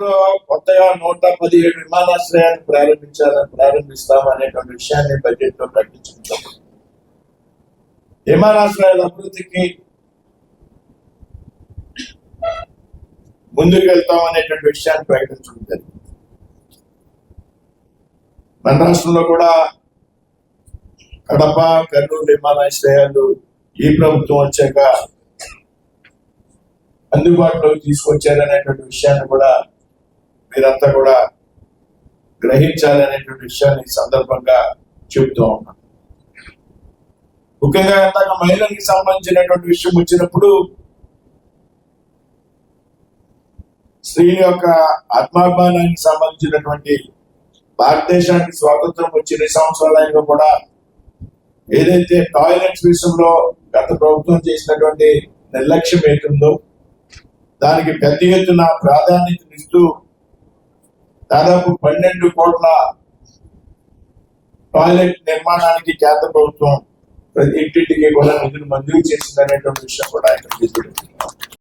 రాష్ట్రంలో కొత్తగా 117 విమానాశ్రయాలు ప్రారంభిస్తామనేటువంటి విషయాన్ని బడ్జెట్ లో ప్రకటించారు. విమానాశ్రయాల అభివృద్ధికి ముందుకు వెళ్తామనేటువంటి విషయాన్ని ప్రకటించడం జరిగింది. మన రాష్ట్రంలో కూడా కడప, కర్నూలు విమానాశ్రయాలు ఈ ప్రభుత్వం వచ్చాక అందుబాటులోకి తీసుకొచ్చారనేటువంటి విషయాన్ని కూడా మీరంతా కూడా గ్రహించాలనేటువంటి విషయాన్ని సందర్భంగా చెబుతూ ఉన్నాం. ముఖ్యంగా ఇందాక మహిళలకు సంబంధించినటువంటి విషయం వచ్చినప్పుడు స్త్రీల యొక్క ఆత్మాభిమానానికి సంబంధించినటువంటి భారతదేశానికి స్వాతంత్రం వచ్చిన సంవత్సరాలైనా కూడా ఏదైతే టాయిలెట్స్ విషయంలో గత ప్రభుత్వం చేసినటువంటి నిర్లక్ష్యం ఏతుందో దానికి పెద్ద ఎత్తున ప్రాధాన్యతనిస్తూ దాదాపు 12 కోట్ల టాయిలెట్ నిర్మాణానికి కేంద్ర ప్రభుత్వం ప్రతి ఇంటింటికి కూడా నిధులు మంజూరు చేసిందనేటువంటి విషయం కూడా ఇక్కడ తీసుకెళ్తున్నాం.